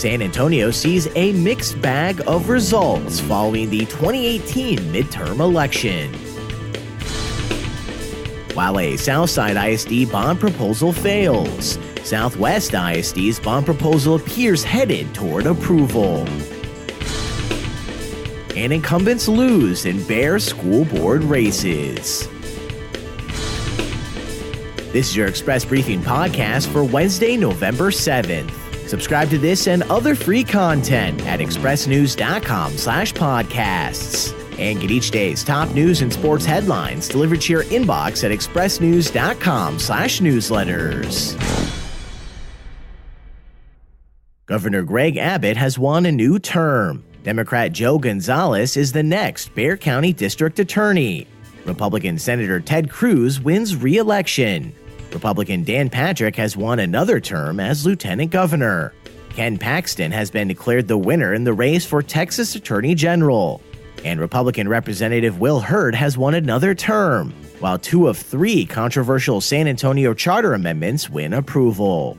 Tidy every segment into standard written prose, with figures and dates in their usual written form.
San Antonio sees a mixed bag of results following the 2018 midterm election. While a Southside ISD bond proposal fails, Southwest ISD's bond proposal appears headed toward approval. And incumbents lose in Bear school board races. This is your Express Briefing podcast for Wednesday, November 7th. Subscribe to this and other free content at expressnews.com/podcasts. And get each day's top news and sports headlines delivered to your inbox at expressnews.com/newsletters. Governor Greg Abbott has won a new term. Democrat Joe Gonzalez is the next Bexar County District Attorney. Republican Senator Ted Cruz wins re-election. Republican Dan Patrick has won another term as Lieutenant Governor. Ken Paxton has been declared the winner in the race for Texas Attorney General. And Republican Representative Will Hurd has won another term, while 2 of 3 controversial San Antonio charter amendments win approval.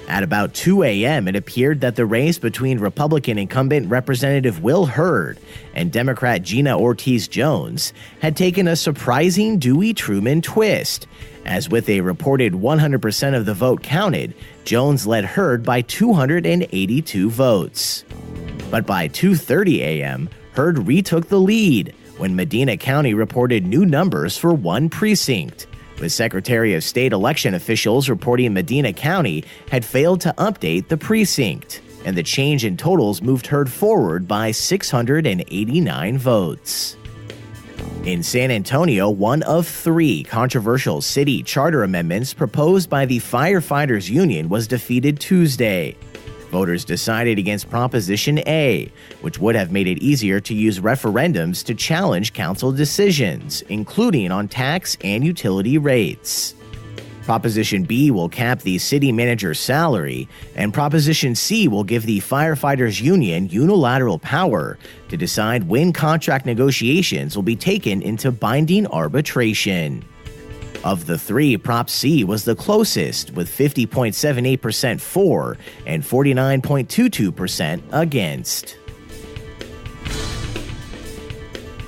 At about 2 a.m., it appeared that the race between Republican incumbent Representative Will Hurd and Democrat Gina Ortiz-Jones had taken a surprising Dewey Truman twist, as with a reported 100% of the vote counted, Jones led Hurd by 282 votes. But by 2:30 a.m., Hurd retook the lead when Medina County reported new numbers for one precinct, with Secretary of State election officials reporting Medina County had failed to update the precinct, and the change in totals moved Hurd forward by 689 votes. In San Antonio, 1 of 3 controversial city charter amendments proposed by the Firefighters Union was defeated Tuesday. Voters decided against Proposition A, which would have made it easier to use referendums to challenge council decisions, including on tax and utility rates. Proposition B will cap the city manager's salary, and Proposition C will give the Firefighters Union unilateral power to decide when contract negotiations will be taken into binding arbitration. Of the 3, Prop C was the closest, with 50.78% for and 49.22% against.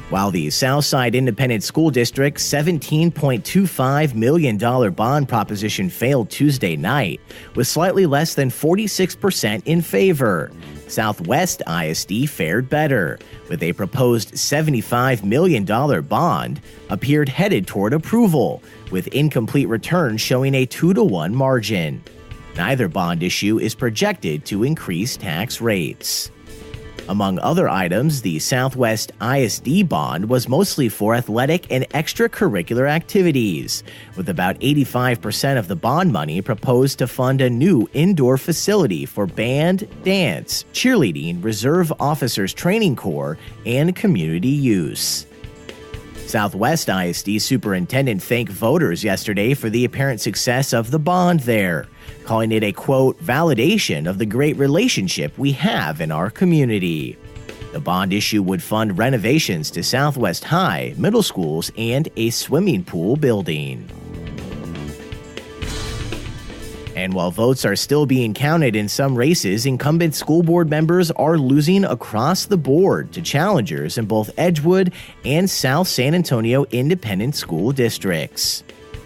While the Southside Independent School District's $17.25 million bond proposition failed Tuesday night, with slightly less than 46% in favor, Southwest ISD fared better, with a proposed $75 million bond appeared headed toward approval, with incomplete returns showing a 2-to-1 margin. Neither bond issue is projected to increase tax rates. Among other items, the Southwest ISD bond was mostly for athletic and extracurricular activities, with about 85% of the bond money proposed to fund a new indoor facility for band, dance, cheerleading, reserve officers training corps, and community use. Southwest ISD superintendent thanked voters yesterday for the apparent success of the bond there, calling it a, quote, validation of the great relationship we have in our community. The bond issue would fund renovations to Southwest High, middle schools, and a swimming pool building. And while votes are still being counted in some races, incumbent school board members are losing across the board to challengers in both Edgewood and South San Antonio independent school districts.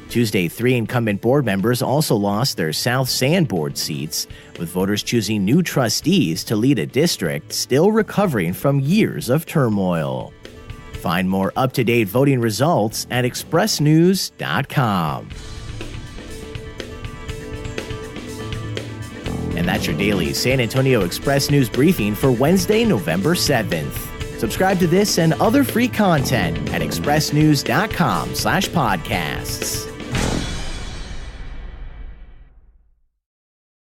Tuesday, 3 incumbent board members also lost their South San board seats, with voters choosing new trustees to lead a district still recovering from years of turmoil. Find more up-to-date voting results at expressnews.com. And that's your daily San Antonio Express News briefing for Wednesday, November 7th. Subscribe to this and other free content at expressnews.com/podcasts.